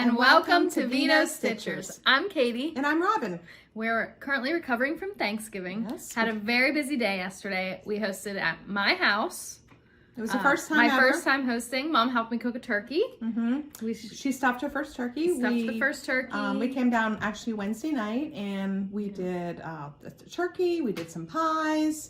and welcome to VinoStitchers. I'm Katie. And I'm Robin. We're currently recovering from Thanksgiving. Yes. Had a very busy day yesterday. We hosted at my house. It was the first time My ever. first time hosting. Mom helped me cook a turkey. She stuffed her first turkey. The first turkey. We came down actually Wednesday night and we did the turkey. We did some pies.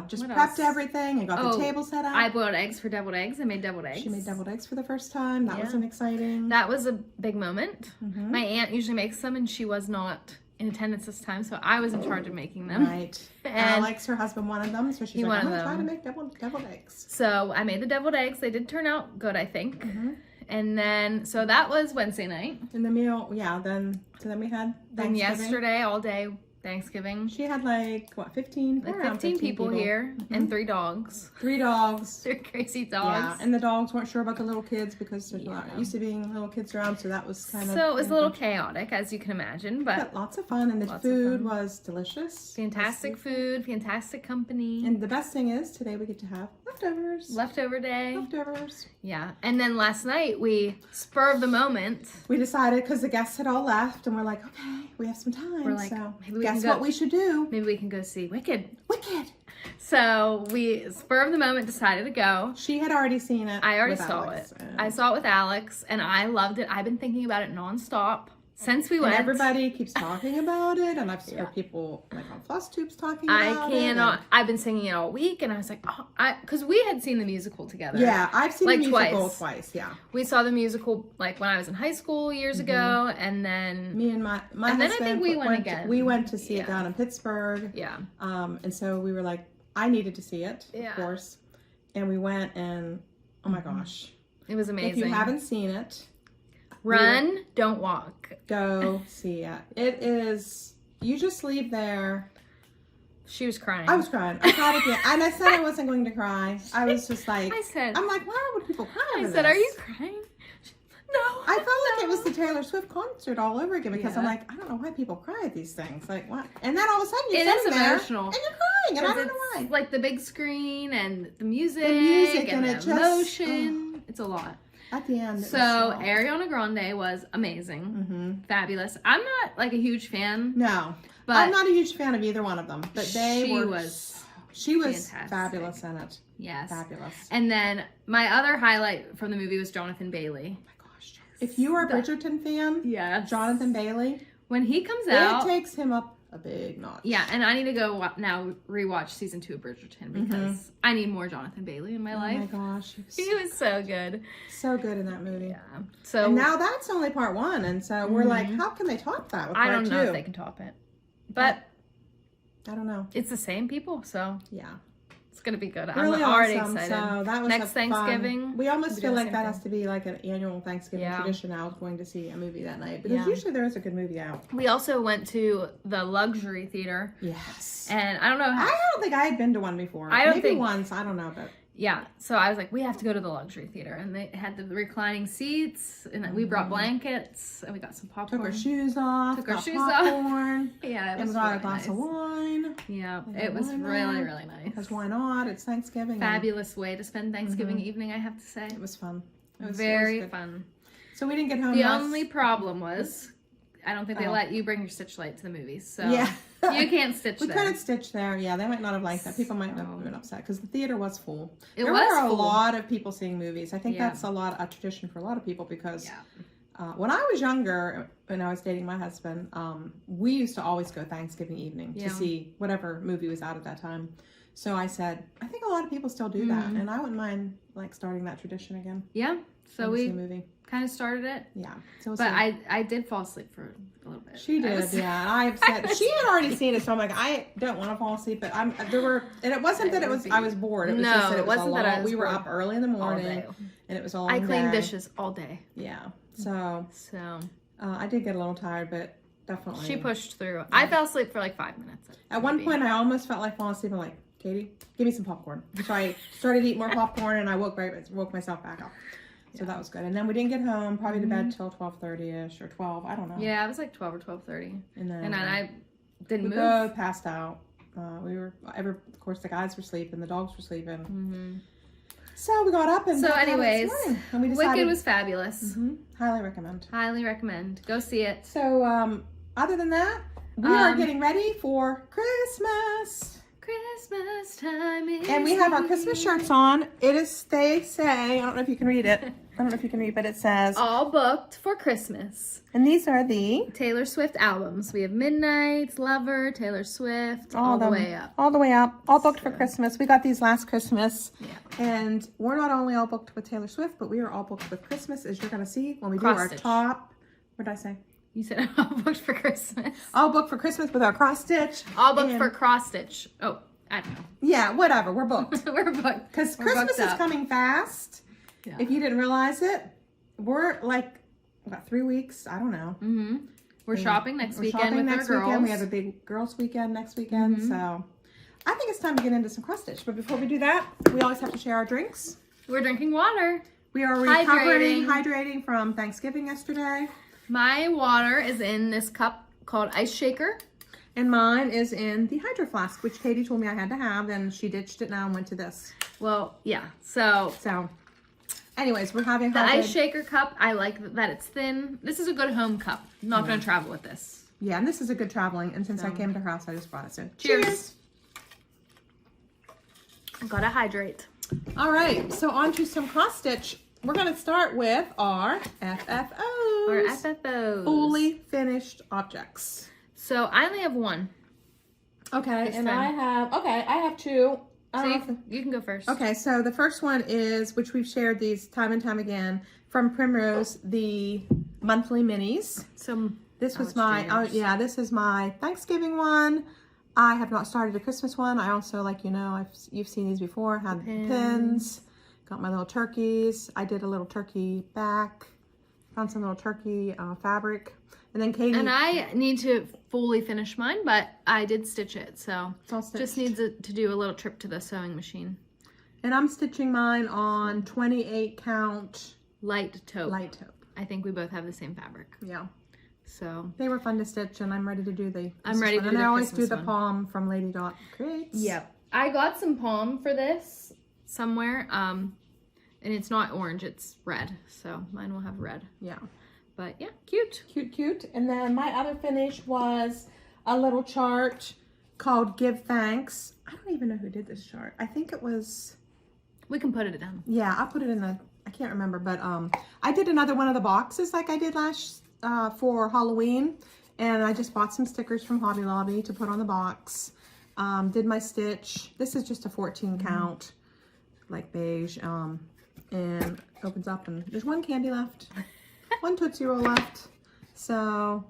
Just What prepped else? everything and got the table set up. I boiled eggs for deviled eggs. I made deviled eggs. She made deviled eggs for the first time. That was an exciting. That was a big moment. My aunt usually makes them and she was not in attendance this time, so I was in charge of making them. Right. And Alex, her husband, wanted them, so she's like, I'm going to try to make deviled eggs. So I made the deviled eggs. They did turn out good, I think. And then, so that was Wednesday night. And the meal, then we had Thanksgiving. Then yesterday, all day, Thanksgiving. She had like, what, 15? Like 15 people here and 3 dogs. 3 dogs. 3 crazy dogs. Yeah, and the dogs weren't sure about the little kids because they're not used to being little kids around, so that was kind of... So it was a little chaotic, as you can imagine, but lots of fun, and the food was delicious. Fantastic food, fantastic company. And the best thing is, today we get to have leftovers. Leftover day. Leftovers. Yeah, and then last night, we, spur of the moment... We decided, because the guests had all left, and we're like, okay, we have some time, we're like, so maybe we guess can go, what we should do? Maybe we can go see Wicked. Wicked! So we, spur of the moment, decided to go. She had already seen it. I already saw it. I saw it with Alex, and I loved it. I've been thinking about it nonstop since we went. And everybody keeps talking about it, and I've heard people like on Flosstubes talking about it. I cannot. I've been singing it all week, and I was like, because we had seen the musical together. Yeah, I've seen like the musical twice. Yeah, we saw the musical like when I was in high school years ago, and then me and my and husband. then I think we went again. We went to see it down in Pittsburgh. Yeah. And so we were like, I needed to see it, of course, and we went, and oh my gosh, it was amazing. If you haven't seen it, run, don't walk. Go see it. It is. You just leave there. She was crying. I was crying. I cried again. And I said I wasn't going to cry. I was just like, I'm like, why would people cry over this? Are you crying? No. I felt like it was the Taylor Swift concert all over again because I'm like, I don't know why people cry at these things. Like, what? And then all of a sudden you're sitting there emotional. And you're crying. And I don't know why. Like the big screen and the music and the emotion. It's a lot. At the end. So Ariana Grande was amazing. Fabulous. I'm not like a huge fan. No. But I'm not a huge fan of either one of them. But she was fantastic. Fabulous in it. Yes. Fabulous. And then my other highlight from the movie was Jonathan Bailey. Oh my gosh. If you are a Bridgerton fan, Jonathan Bailey. When he comes out. It takes him up a big notch. Yeah, and I need to go now rewatch season 2 of Bridgerton because I need more Jonathan Bailey in my life. Oh my gosh. He was so good. So good in that movie. Yeah. So and now that's only part 1, and so we're like, how can they top that with part 2? I don't know if they can top it. But I don't know. It's the same people, so yeah. It's gonna be good. Really I'm already awesome. excited. So that was next Thanksgiving. We almost feel like that has to be like an annual Thanksgiving tradition. I was going to see a movie that night because usually there is a good movie out. We also went to the luxury theater. Yes. And I don't know how. I don't think I had been to one before. Maybe once. I don't know, but. Yeah, so I was like, we have to go to the luxury theater, and they had the reclining seats, and we brought blankets, and we got some popcorn. Took our shoes off. Took our shoes popcorn. off. Yeah, it was and got really a glass of wine. Yeah, it was really, really nice. Because why not? It's Thanksgiving. Fabulous way to spend Thanksgiving evening, I have to say. It was fun. It was very fun. So we didn't get home. The only problem was, I don't think they let you bring your Stitch light to the movies, so you can't stitch there. We couldn't stitch there. Yeah, they might not have liked that. People might not have been upset because the theater was full. There were a lot of people seeing movies. I think that's a tradition for a lot of people because when I was younger, when I was dating my husband, we used to always go Thanksgiving evening to see whatever movie was out at that time. So I said, I think a lot of people still do that, and I wouldn't mind like starting that tradition again. Yeah, so we kind of started it. Yeah. So but I did fall asleep for a little bit. She did, yeah. I upset. She had already seen it, so I'm like, I don't want to fall asleep. But and it wasn't that I was bored. It was just that it wasn't that I was we were up early in the morning, and it was all. I cleaned dishes all day. Yeah. So I did get a little tired, but definitely she pushed through. Yeah. I fell asleep for like 5 minutes. At one point, I almost felt like falling asleep. I'm like, Katie, give me some popcorn. So I started eating more popcorn, and I woke myself back up. So that was good. And then we didn't get home, probably to bed till 12:30ish or 12. I don't know. Yeah, it was like 12 or 12:30. And then I didn't move. We both passed out. Of course, the guys were sleeping, the dogs were sleeping. So we got up and anyways, and we decided, Wicked was fabulous. Highly recommend. Highly recommend. Go see it. So other than that, we are getting ready for Christmas. Christmas time is And we have our Christmas shirts on. They say, I don't know if you can read it. I don't know if you can read, but it says all booked for Christmas. And these are the Taylor Swift albums. We have Midnights, Lover, Taylor Swift, all the way up. All the way up. All booked for Christmas. We got these last Christmas. Yeah. And we're not only all booked with Taylor Swift, but we are all booked with Christmas, as you're going to see when we do our top. What did I say? You said all booked for Christmas. All booked for Christmas with our cross stitch. All booked for cross stitch. Oh, I don't know. Yeah, whatever. We're booked. We're booked. Because Christmas is coming fast. Yeah. If you didn't realize it, we're like, about 3 weeks. I don't know. We're shopping next weekend with our girls. We have a big girls' weekend next weekend. So I think it's time to get into some cross stitch. But before we do that, we always have to share our drinks. We're drinking water. We are recovering, hydrating from Thanksgiving yesterday. My water is in this cup called Ice Shaker. And mine is in the Hydro Flask, which Katie told me I had to have, and she ditched it now and went to this. Well, yeah. So anyways, we're having the Ice Shaker cup. I like that it's thin. This is a good home cup. I'm not going to travel with this. Yeah, and this is a good traveling. And since I came to her house, I just brought it. So cheers. I gotta hydrate. All right, so on to some cross stitch. We're going to start with our FFOs. Our FFOs. Fully finished objects. So I only have one. Okay, and I have two. So you can go first. Okay, so the first one is, which we've shared these time and time again, from Primrose, the monthly minis. So this was this is my Thanksgiving one. I have not started a Christmas one. I also, like, you've seen these before, had the pins, got my little turkeys. I did a little turkey back, found some little turkey fabric. And then Katie... And I need to fully finish mine, but I did stitch it, so just needs to do a little trip to the sewing machine. And I'm stitching mine on 28 count... Light taupe. Light taupe. I think we both have the same fabric. Yeah. So... They were fun to stitch, and I'm ready to do the... I'm ready to do the Christmas one. And I always do the palm from Lady Dot Creates. Yep. I got some palm for this somewhere, and it's not orange, it's red, so mine will have red. Yeah. But yeah, cute. Cute, cute. And then my other finish was a little chart called Give Thanks. I don't even know who did this chart. I think it was... We can put it down. Yeah, I'll put it in the... I can't remember, but I did another one of the boxes like I did last for Halloween. And I just bought some stickers from Hobby Lobby to put on the box. Did my stitch. This is just a 14 count, like beige. And opens up and there's one candy left. One Tootsie Roll left. So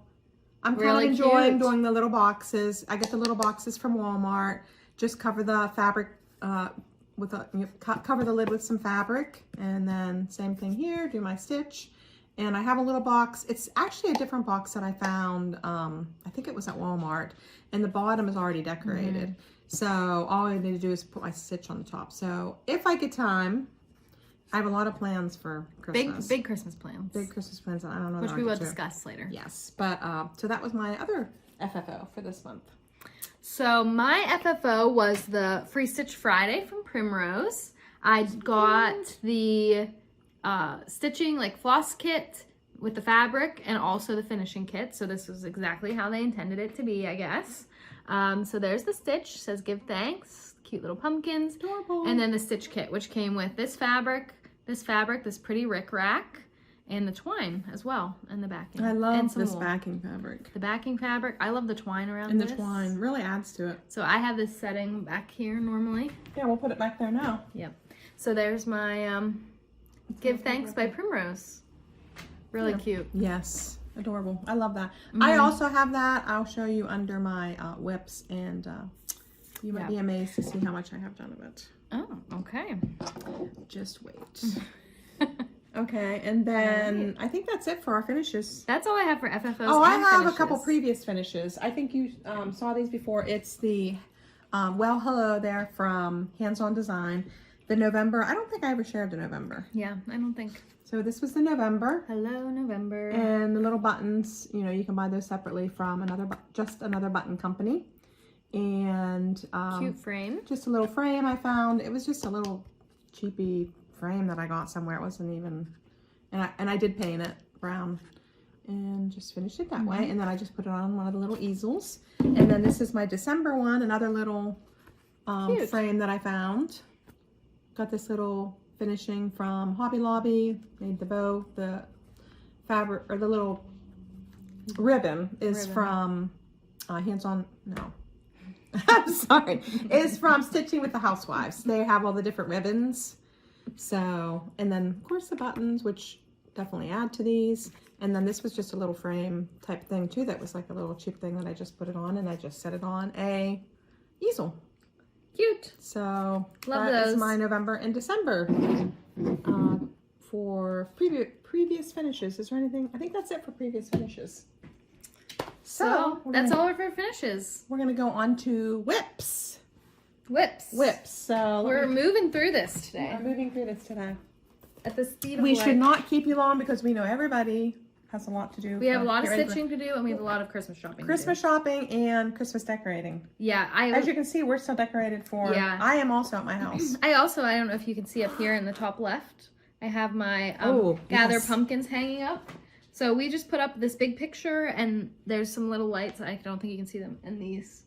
I'm kind of enjoying doing the little boxes. I get the little boxes from Walmart. Just cover the fabric cover the lid with some fabric, and then same thing here, do my stitch. And I have a little box. It's actually a different box that I found, I think it was at Walmart, and the bottom is already decorated. So all I need to do is put my stitch on the top. So if I get time, I have a lot of plans for Christmas. Big Christmas plans. Big Christmas plans. I don't know. Which we will discuss later. Yes. But so that was my other FFO for this month. So my FFO was the Free Stitch Friday from Primrose. I got the stitching like floss kit with the fabric and also the finishing kit. So this was exactly how they intended it to be, I guess. So there's the stitch. It says Give Thanks. Cute little pumpkins. Adorable. And then the stitch kit, which came with this fabric, this pretty rickrack, and the twine as well, and the backing. I love this backing fabric. The backing fabric. I love the twine around and this. And the twine really adds to it. So I have this setting back here normally. Yeah, we'll put it back there now. Yep. So there's my Give Thanks by Primrose. Really cute. Yes. Adorable. I love that. I also have that. I'll show you under my WIPs, and you might be amazed to see how much I have done of it. Oh, okay. Just wait. Okay, and then I think that's it for our finishes. That's all I have for FFOs. Oh, I have a couple previous finishes. I think you saw these before. It's the Well Hello there from Hands On Design. The November. I don't think I ever shared the November. Yeah, I don't think. So this was the November. Hello, November. And the little buttons, you can buy those separately from just another button company. And cute frame. Just a little frame I found. It was just a little cheapy frame that I got somewhere. It wasn't even, and I did paint it brown and just finished it that way. And then I just put it on one of the little easels. And then this is my December one, another little frame that I found. Got this little finishing from Hobby Lobby. Made the bow, the fabric, or the little ribbon is from Hands On, no. I'm sorry. It's from Stitching with the Housewives. They have all the different ribbons. So, and then of course the buttons, which definitely add to these. And then this was just a little frame type thing too. That was like a little cheap thing that I just put it on, and I just set it on a easel. Cute. So love that those. is my November and December for previous finishes. Is there anything? I think that's it for previous finishes. So that's all of our finishes. We're gonna go on to WIPs. WIPs. So we're moving through this today. We're moving through this today. At the speed of We light. should not keep you long because we know everybody has a lot to do. We have a lot of stitching to do, and we have a lot of Christmas shopping. Christmas shopping and Christmas decorating. Yeah, as you can see, we're still decorated for. Yeah. I am also at my house. I don't know if you can see up here in the top left. I have my gather pumpkins hanging up. So we just put up this big picture, and there's some little lights. I don't think you can see them in these.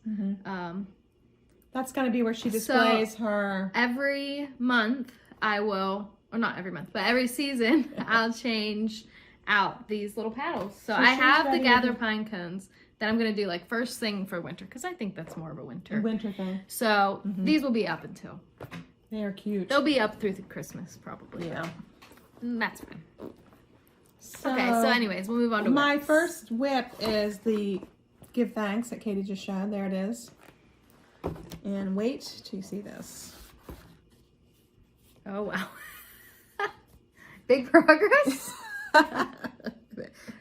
That's going to be where she displays her. Every month I will, or not every month, but every season I'll change out these little paddles. So I have the gather pine cones that I'm going to do like first thing for winter, because I think that's more of a winter thing. So these will be up until. They are cute. They'll be up through Christmas probably. Yeah. That's fine. So, okay, so anyways, we'll move on to my WIPs. first WIP is the Give Thanks that Katie just showed. There it is. And wait till you see this. Oh, wow. Big progress.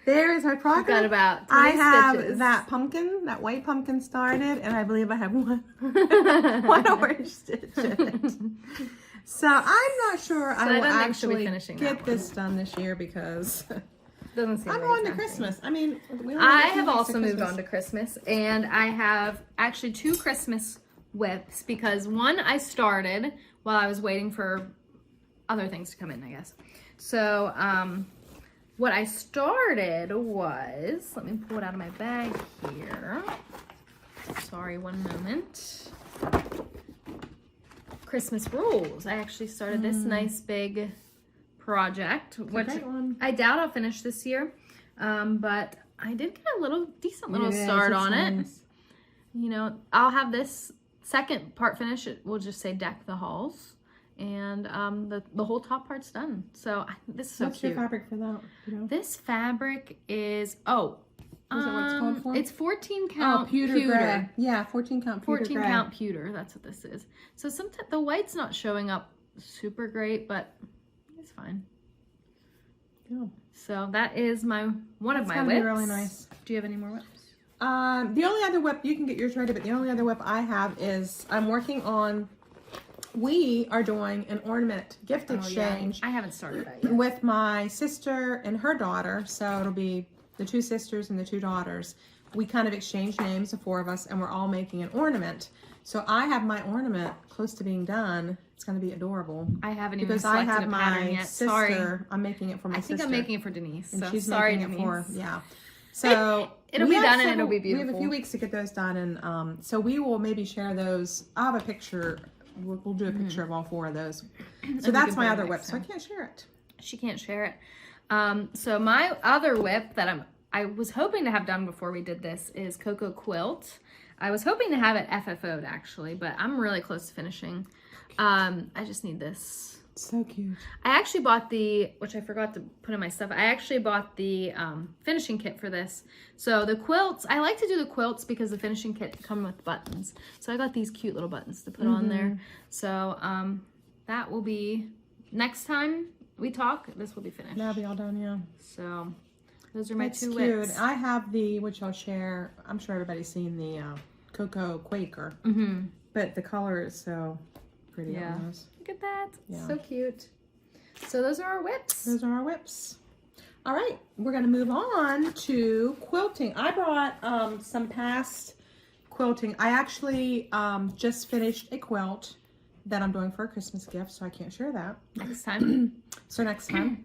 There is my progress. Got about 20 I have stitches. that pumpkin, that white pumpkin started, and I believe I have one orange stitch in it. So I'm not sure I will actually get this done this year because doesn't seem I'm like on to Christmas. I mean, I have also moved on to Christmas, and I have actually 2 Christmas WIPs because one I started while I was waiting for other things to come in, I guess. So what I started was, let me pull it out of my bag here. Sorry, one moment. Christmas rules. I actually started this nice big project, which I doubt I'll finish this year, but I did get a decent little start on it. You know, I'll have this second part finished. It will just say deck the halls, and the whole top part's done. So this is so What's cute. your fabric for that? You know? This fabric is Is it what it's called for? It's 14 count pewter. Gray. Yeah, 14 count pewter 14 count pewter. That's what this is. So sometimes the white's not showing up super great, but it's fine. Yeah. So that is one of my WIPs. Be really nice. Do you have any more WIPs? The only other WIP, you can get yours ready, but the only other WIP I have is I'm working on. We are doing an ornament gift exchange. I haven't started that yet. With my sister and her daughter. So it'll be the 2 sisters and the 2 daughters. We kind of exchange names, the 4 of us, and we're all making an ornament. So I have my ornament close to being done. It's going to be adorable. I haven't even selected a pattern yet. Sister, sorry. I'm making it for my sister. I think I'm making it for Denise. And so she's sorry, making Denise. it for, yeah. So it'll be done and it'll be beautiful. We have a few weeks to get those done, and so we will maybe share those. I'll have a picture. We'll do a picture of all 4 of those. So that's my other WIP. So I can't share it. She can't share it. So my other WIP that I was hoping to have done before we did this is Cocoa Quilt. I was hoping to have it FFO'd actually, but I'm really close to finishing. I just need this. So cute. I actually bought which I forgot to put in my stuff. I actually bought the finishing kit for this. So the quilts, I like to do the quilts because the finishing kit come with buttons. So I got these cute little buttons to put on there. So that will be, next time we talk, this will be finished. That'll be all done, yeah. So those are my 2 cute. WIPs. I have which I'll share. I'm sure everybody's seen the Cocoa Quaker. But the color is so pretty on those. Look at that. Yeah. So cute. So those are our WIPs. Those are our WIPs. All right, we're going to move on to quilting. I brought some past quilting. I actually just finished a quilt that I'm doing for a Christmas gift, so I can't share that. Next time. So next time.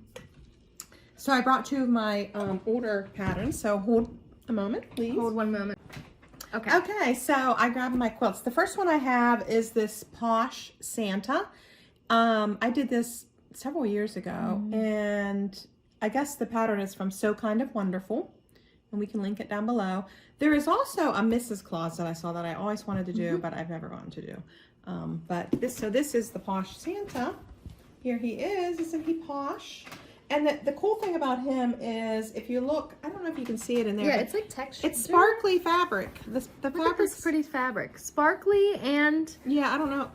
So I brought 2 of my older patterns, so hold a moment, please. Hold one moment. Okay. Okay, so I grabbed my quilts. The first one I have is this Posh Santa. I did this several years ago, and I guess the pattern is from So Kind of Wonderful, and we can link it down below. There is also a Mrs. Claus that I saw that I always wanted to do, but I've never gotten to do. But this is the Posh Santa. Here he is. Isn't he posh? And the cool thing about him is, if you look, I don't know if you can see it in there. Yeah, it's like texture. It's sparkly fabric. The fabric's pretty fabric. Sparkly and... Yeah, I don't know.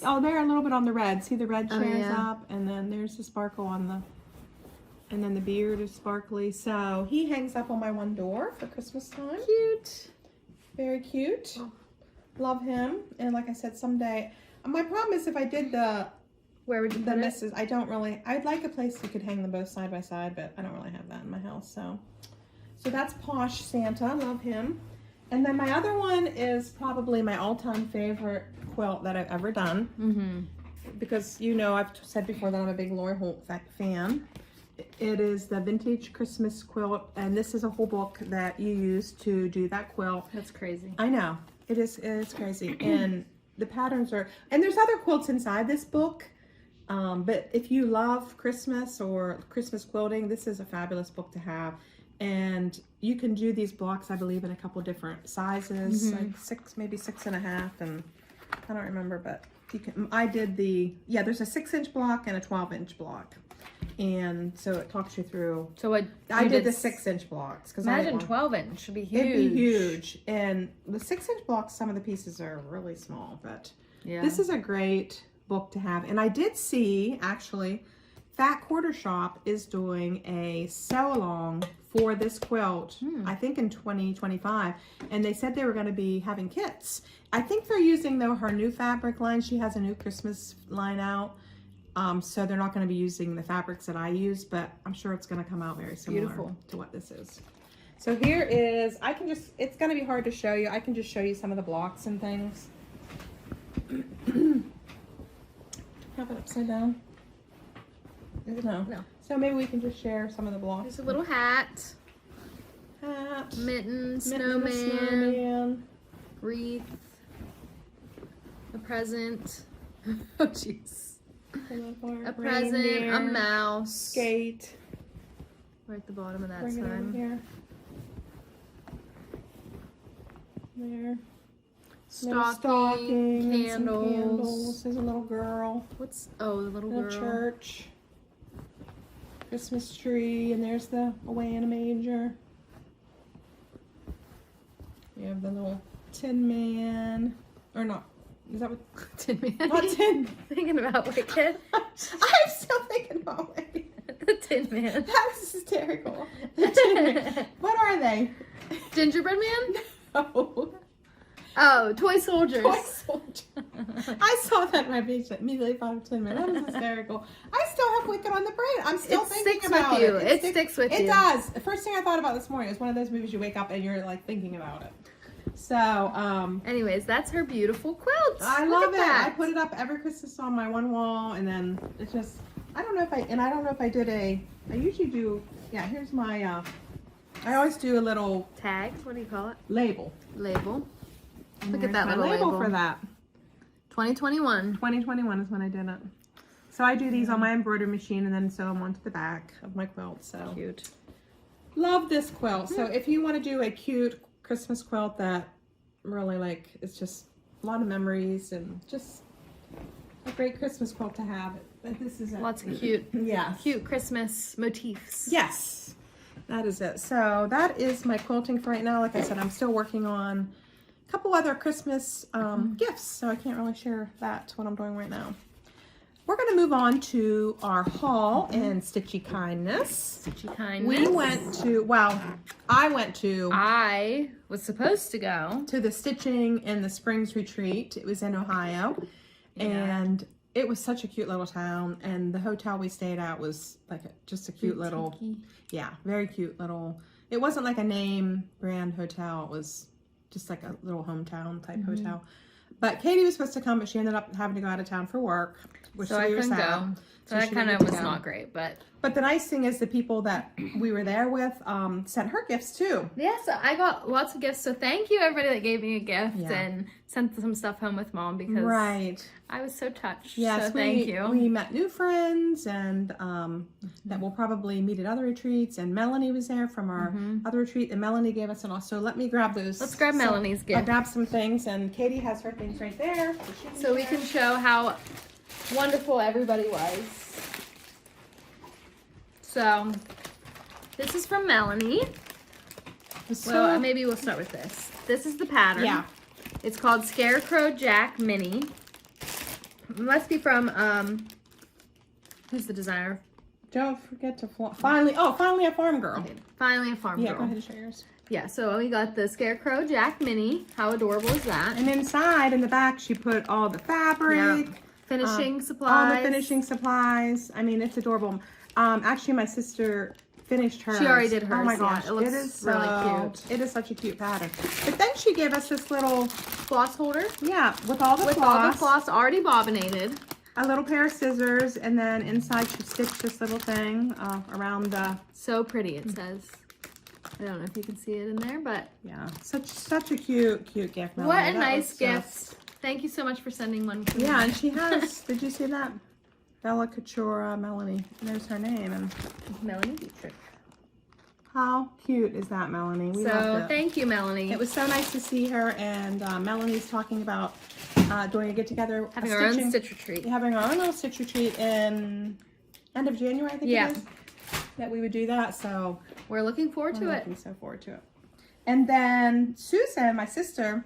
Oh, they're a little bit on the red. See, the red shows up, and then there's the sparkle on the... And then the beard is sparkly. So he hangs up on my one door for Christmas time. Cute. Very cute. Oh. Love him. And like I said, someday... My problem is if I did the... Where would you put it? I don't really... I'd like a place you could hang them both side by side, but I don't really have that in my house. So that's Posh Santa. Love him. And then my other one is probably my all-time favorite quilt that I've ever done. Because, you know, I've said before that I'm a big Lori Holt fan. It is the Vintage Christmas Quilt, and this is a whole book that you use to do that quilt. That's crazy. I know. It is crazy. And the patterns are... And there's other quilts inside this book. But if you love Christmas or Christmas quilting, this is a fabulous book to have. And you can do these blocks, I believe, in a couple different sizes, like 6, maybe 6.5, and I don't remember, but you can. I did there's a 6-inch block and a 12-inch block, and so it talks you through. So I did the 6-inch blocks because imagine 12-inch should be huge. It'd be huge, and the 6-inch blocks, some of the pieces are really small, but this is a great book to have. And I did see, actually, Fat Quarter Shop is doing a sew-along for this quilt, I think in 2025, and they said they were going to be having kits. I think they're using, though, her new fabric line. She has a new Christmas line out, so they're not going to be using the fabrics that I use, but I'm sure it's going to come out very similar to what this is. So here is, it's going to be hard to show you. I can just show you some of the blocks and things. Have it upside down? No. So maybe we can just share some of the blocks. There's a little hat. Mitten, snowman. Wreath. A present. Oh, jeez. A present, a mouse. Skate. Right at the bottom of that Bring side. it over here. There. Stocking, candles. There's a little girl. The little girl. Church. Christmas tree, and there's the away in a manger. We have the little Tin Man, or not? Is that what Tin Man? Not Tin. Thinking about Wicked. I'm still thinking about Wicked. The Tin Man. That was hysterical. The Tin Man. What are they? Gingerbread Man? No. Oh, Toy Soldiers. Toy Soldiers. I saw that in my page. Immediately thought of Tin Man. That was hysterical. I still have Wicked on the brain. I'm still thinking about it. It sticks with you. It does. The first thing I thought about this morning was one of those movies you wake up and you're like thinking about it. So, anyways, that's her beautiful quilt. I love it. I put it up every Christmas on my one wall, and then it's just, I don't know if I did I usually do, here's my, I always do a little tag. What do you call it? Label. Look at that little label for that. 2021. 2021 is when I did it. So I do these on my embroidery machine and then sew them onto the back of my quilt. So cute. Love this quilt. So if you want to do a cute Christmas quilt that really it's just a lot of memories and just a great Christmas quilt to have. But this is lots of cute, cute Christmas motifs. Yes, that is it. So that is my quilting for right now. Like I said, I'm still working on a couple other Christmas gifts, so I can't really share what I'm doing right now. We're going to move on to our haul in Stitchy Kindness. Stitchy Kindness. We went to, I was supposed to go to the Stitching in the Springs Retreat. It was in Ohio, and it was such a cute little town, and the hotel we stayed at was just a cute little, very cute little, it wasn't like a name brand hotel, it was just like a little hometown type hotel. But Katie was supposed to come, but she ended up having to go out of town for work, which so I couldn't go. So that kind of was not great, but the nice thing is the people that we were there with sent her gifts too. Yeah, so I got lots of gifts. So thank you everybody that gave me a gift and sent some stuff home with Mom because I was so touched. Yes, so thank you. We met new friends and that we'll probably meet at other retreats. And Melanie was there from our other retreat, and Melanie gave us an also. Let me grab those. Let's grab Melanie's gift. I'll grab some things, and Katie has her things right there. So we can show how wonderful everybody was. So this is from Melanie. Well, maybe we'll start with this. This is the pattern. Yeah. It's called Scarecrow Jack Mini. It must be from who's the designer? Don't forget to finally a farm girl. Okay. Finally a farm girl. Yeah, go ahead and show yours. Yeah, so we got the Scarecrow Jack Mini. How adorable is that? And inside, in the back, she put all the fabric. Finishing supplies. All the finishing supplies. I mean, it's adorable. Actually, my sister finished hers. She already did hers. Oh my gosh, yeah, it is really cute. It is such a cute pattern. But then she gave us this little floss holder. Yeah, with all the floss already bobbinated. A little pair of scissors, and then inside she stitched this little thing around the. So pretty, it says. I don't know if you can see it in there, but yeah, such a cute gift. Melanie. What a nice gift! Thank you so much for sending one. Yeah, and she has. Did you see that? Bella Couture, Melanie. There's her name. And Melanie Dietrich. How cute is that, Melanie? We loved it. Thank you, Melanie. It was so nice to see her, and Melanie's talking about doing a get-together. Having our own stitch retreat. Having our own little stitch retreat in end of January, I think it is. That we would do that, so. We're looking forward to it. Looking so forward to it. And then Susan, my sister,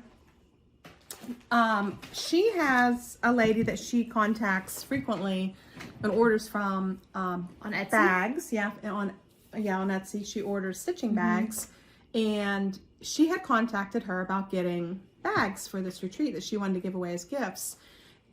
she has a lady that she contacts frequently and orders from on Etsy. Bags. Yeah, on Etsy. She orders stitching bags, and she had contacted her about getting bags for this retreat that she wanted to give away as gifts.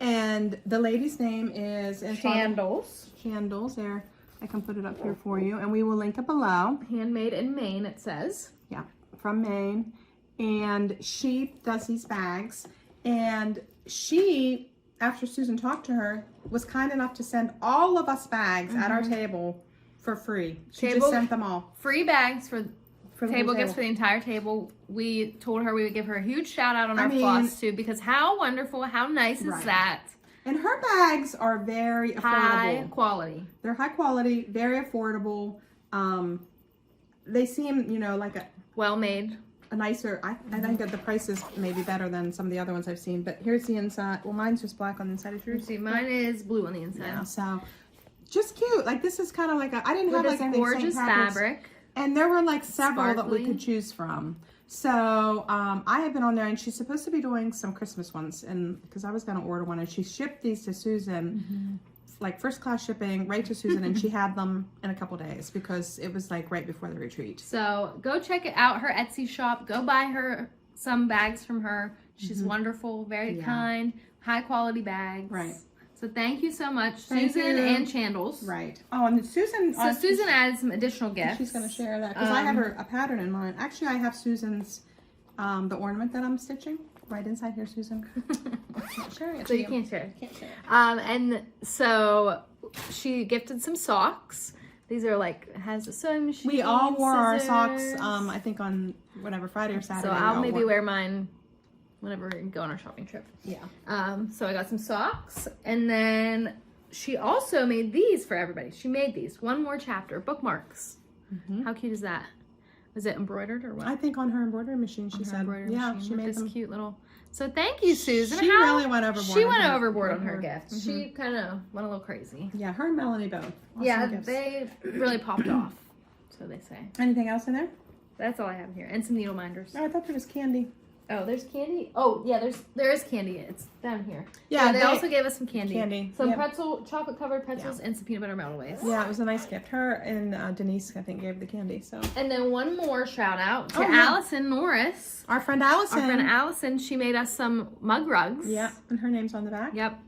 And the lady's name is Chandles. Chandles. There, I can put it up here for you, and we will link it below. Handmade in Maine, it says. Yeah, from Maine, and she does these bags. And she, after Susan talked to her, was kind enough to send all of us bags at our table for free. She just sent them all. Free bags for table gifts for the entire table. We told her we would give her a huge shout out on our Flosstube because how wonderful, how nice is that? And her bags are very affordable. High quality. They're high quality, very affordable. They seem, like a well made. A nicer, I think that the price is maybe better than some of the other ones I've seen, but here's the inside. Well, mine's just black on the inside. Is yours? See, mine is blue on the inside. Yeah, so just cute. Like this is kind of like I didn't have like anything gorgeous fabric, and there were like several that we could choose from. So I have been on there, and she's supposed to be doing some Christmas ones, and because I was going to order one, and she shipped these to Susan. Like first class shipping right to Susan, and she had them in a couple days because it was like right before the retreat. So go check it out, her Etsy shop. Go buy her some bags from her. She's wonderful, very kind, high quality bags. Right. So thank you so much, Susan and Chandles. Right. Oh, and Susan. So Susan added some additional gifts. She's going to share that because I have a pattern in mind. Actually, I have Susan's the ornament that I'm stitching. Right inside here, Susan. Not sharing it. So you can't share it. And so she gifted some socks. These are has a sewing machine. We all wore our socks. I think on whatever Friday or Saturday. So I'll maybe wear mine whenever we go on our shopping trip. Yeah. So I got some socks, and then she also made these for everybody. She made these one more chapter bookmarks. How cute is that? Was it embroidered or what? I think on her embroidery machine, she said. Yeah, she made this them. Cute little. So thank you, Susan. She really went overboard. She went overboard on her gift. She kind of went a little crazy. Yeah, her and Melanie both. Awesome gifts. They really popped off. So they say. Anything else in there? That's all I have here, and some needle minders. Oh, I thought there was candy. Oh, there's candy. Oh, yeah, there is candy. It's down here. Yeah, they also gave us some candy. Some pretzel, chocolate covered pretzels, and some peanut butter meltaways. Yeah, it was a nice gift. Her and Denise, I think, gave the candy. So. And then one more shout out to Allison Norris. Our friend Allison. Our friend Allison. She made us some mug rugs. Yeah, and her name's on the back. Yep.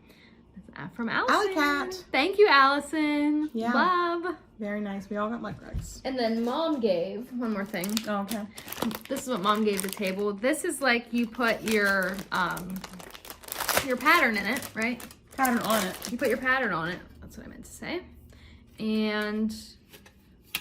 From Allison. Alley Cat. Thank you, Allison. Yeah. Love. Very nice. We all got mug rugs. And then Mom gave one more thing. Oh, okay. This is what Mom gave the table. This is like you put your your pattern in it, right? Pattern on it. You put your pattern on it. That's what I meant to say. And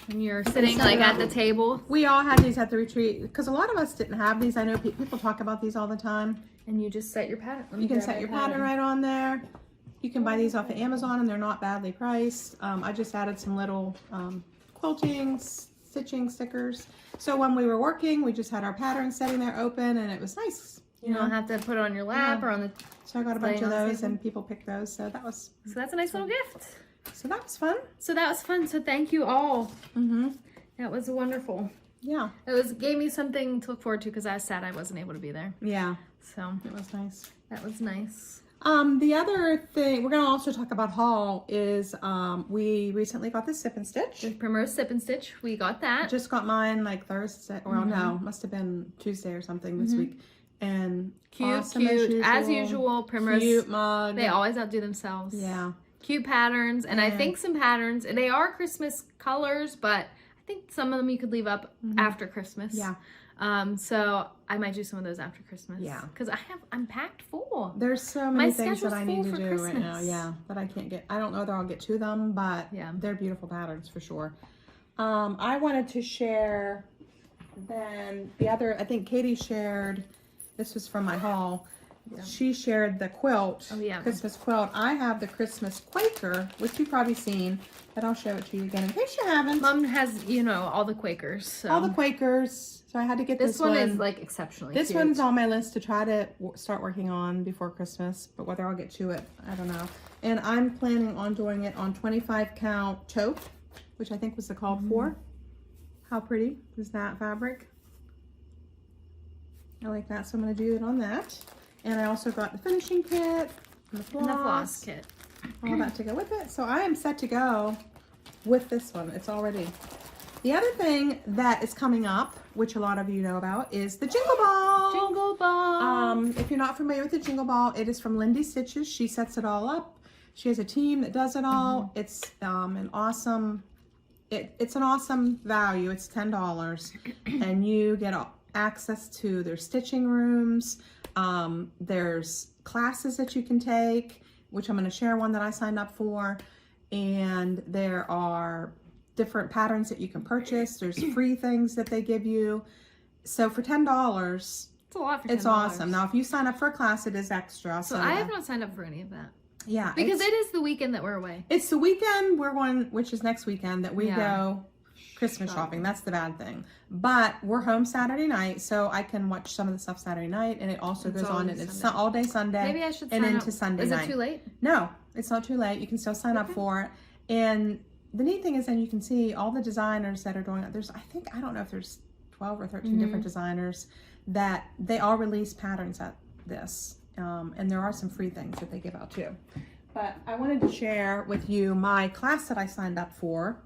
when you're sitting like at the table. We all had these at the retreat because a lot of us didn't have these. I know people talk about these all the time. And you just set your pattern. You can set your pattern right on there. You can buy these off of Amazon and they're not badly priced. I just added some little quilting, stitching stickers. So when we were working, we just had our pattern setting there open and it was nice. You don't have to put it on your lap or on the... So I got a bunch of those and people picked those. So that was... So that's a nice little gift. So that was fun. So thank you all. That was wonderful. Yeah. It gave me something to look forward to because I was sad I wasn't able to be there. Yeah. So it was nice. That was nice. The other thing we're going to also talk about haul is we recently got this Sip and Stitch. The Primrose Sip and Stitch. We got that. Just got mine like Thursday. Well, no, must have been Tuesday or something this week. And cute, awesome as usual. Primrose. Cute mug. They always outdo themselves. Yeah. Cute patterns, and I think some patterns. And they are Christmas colors, but I think some of them you could leave up after Christmas. Yeah. So I might do some of those after Christmas. Yeah. Because I'm packed full. There's so many things that I need to do Christmas right now. Yeah. That I can't get. I don't know that I'll get to them, but they're beautiful patterns for sure. I wanted to share then the other, I think Katie shared, this was from my haul. Yeah. She shared the quilt, Christmas quilt. I have the Christmas Quaker, which you've probably seen, but I'll show it to you again in case you haven't. Mom has, all the Quakers. So. All the Quakers. So I had to get this one. This one is like exceptionally This cute. one's on my list to try to start working on before Christmas, but whether I'll get to it, I don't know. And I'm planning on doing it on 25 count taupe, which I think was the called for. How pretty is that fabric? I like that, so I'm going to do it on that. And I also got the finishing kit and the floss kit. All that to go with it. So I am set to go with this one. It's all ready. The other thing that is coming up, which a lot of you know about, is the Jingle Ball. Jingle Ball. If you're not familiar with the Jingle Ball, it is from VinoStitchers. She sets it all up. She has a team that does it all. It's an awesome. It's an awesome value. It's $10, and you get access to their stitching rooms. There's classes that you can take, which I'm going to share one that I signed up for, and there are different patterns that you can purchase. There's free things that they give you. So for $10, it's a lot for $10. It's awesome. Now, if you sign up for a class, it is extra. So I have not signed up for any of that. Yeah. Because it is the weekend that we're away. It's the weekend we're going, which is next weekend, that we go Christmas shopping. That's the bad thing. But we're home Saturday night, so I can watch some of the stuff Saturday night, and it also goes on, and it's all day Sunday. Maybe I should sign and up. into Sunday night. Is it too late? No, it's not too late. You can still sign up for it. And the neat thing is then you can see all the designers that are doing it. There's, I don't know if there's 12 or 13 different designers that they all release patterns at this. And there are some free things that they give out too. But I wanted to share with you my class that I signed up for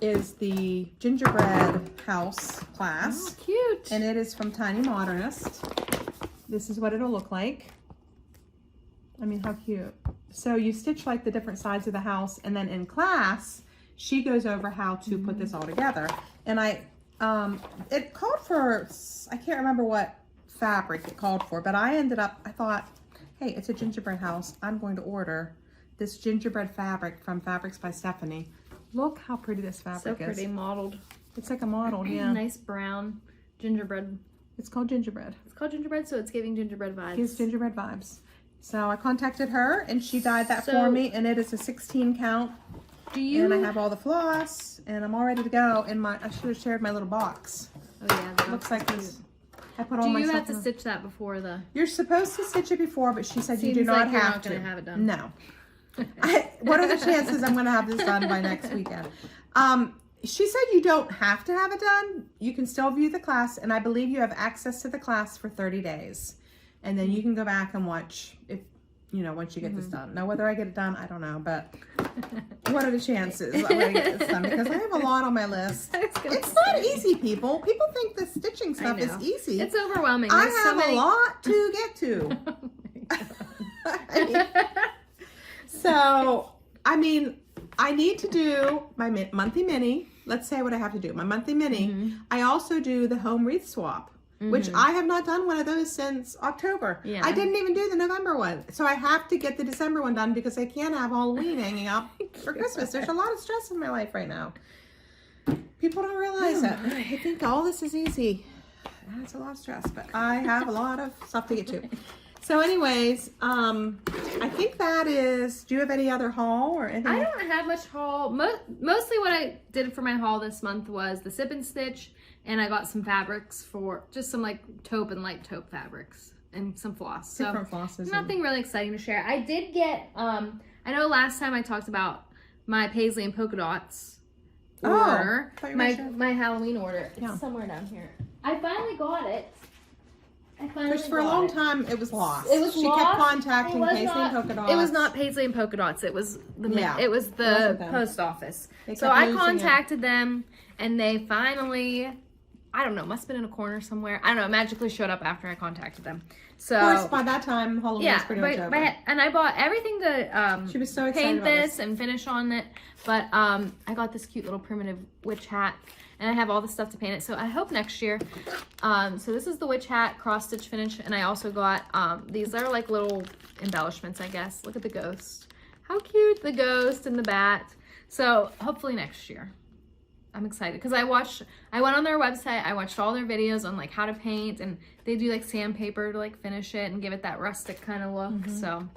is the gingerbread house class. Oh, cute. And it is from Tiny Modernist. This is what it'll look like. I mean, how cute. So you stitch like the different sides of the house, and then in class, she goes over how to put this all together. And it called for, I can't remember what fabric it called for, but I thought, hey, it's a gingerbread house. I'm going to order this gingerbread fabric from Fabrics by Stephanie. Look how pretty this fabric is. So pretty, modeled. It's like a model, yeah. Nice brown gingerbread. It's called gingerbread. It's called gingerbread, so it's giving gingerbread vibes. Gives gingerbread vibes. So I contacted her, and she dyed that for me, and it is a 16 count. And I have all the floss, and I'm all ready to go. I should have shared my little box. Oh yeah, it looks like this. I put all my stuff. Do you have to stitch that before the? You're supposed to stitch it before, but she said you do not have to. You're not gonna have it done. No. What are the chances I'm going to have this done by next weekend? She said you don't have to have it done. You can still view the class, and I believe you have access to the class for 30 days. And then you can go back and watch if, once you get this done. Now, whether I get it done, I don't know, but what are the chances I'm going to get this done? Because I have a lot on my list. It's not easy, people. People think the stitching stuff is easy. It's overwhelming. I have a lot to get to. So, I need to do my monthly mini. Let's say what I have to do. My monthly mini. I also do the home wreath swap. which I have not done one of those since October. Yeah. I didn't even do the November one. So I have to get the December one done because I can't have Halloween hanging up for Christmas. There's a lot of stress in my life right now. People don't realize that. I think all this is easy. That's a lot of stress, but I have a lot of stuff to get to. So anyways, I think that is, do you have any other haul or anything? I don't have much haul. Mostly what I did for my haul this month was the Sip and Stitch, and I got some fabrics for just some like taupe and light taupe fabrics and some floss. So different flosses. Nothing really exciting to share. I did get, I know last time I talked about my paisley and polka dots order, my Halloween order. It's somewhere down here. I finally got it. Which for a long time it was lost. It was she lost. kept contacting Paisley and Polka Dots. It was not Paisley and Polka Dots. It was the post office. So I contacted them, and they finally, I don't know, must have been in a corner somewhere. I don't know, magically showed up after I contacted them. So of course, by that time Halloween was pretty much over. And I bought everything to she was so excited paint about this and finish on it. But I got this cute little primitive witch hat. And I have all the stuff to paint it. So I hope next year. So this is the witch hat cross stitch finish. And I also got, these are like little embellishments, I guess. Look at the ghost. How cute, the ghost and the bat. So hopefully next year. I'm excited. Because I went on their website. I watched all their videos on like how to paint. And they do like sandpaper to like finish it and give it that rustic kind of look. So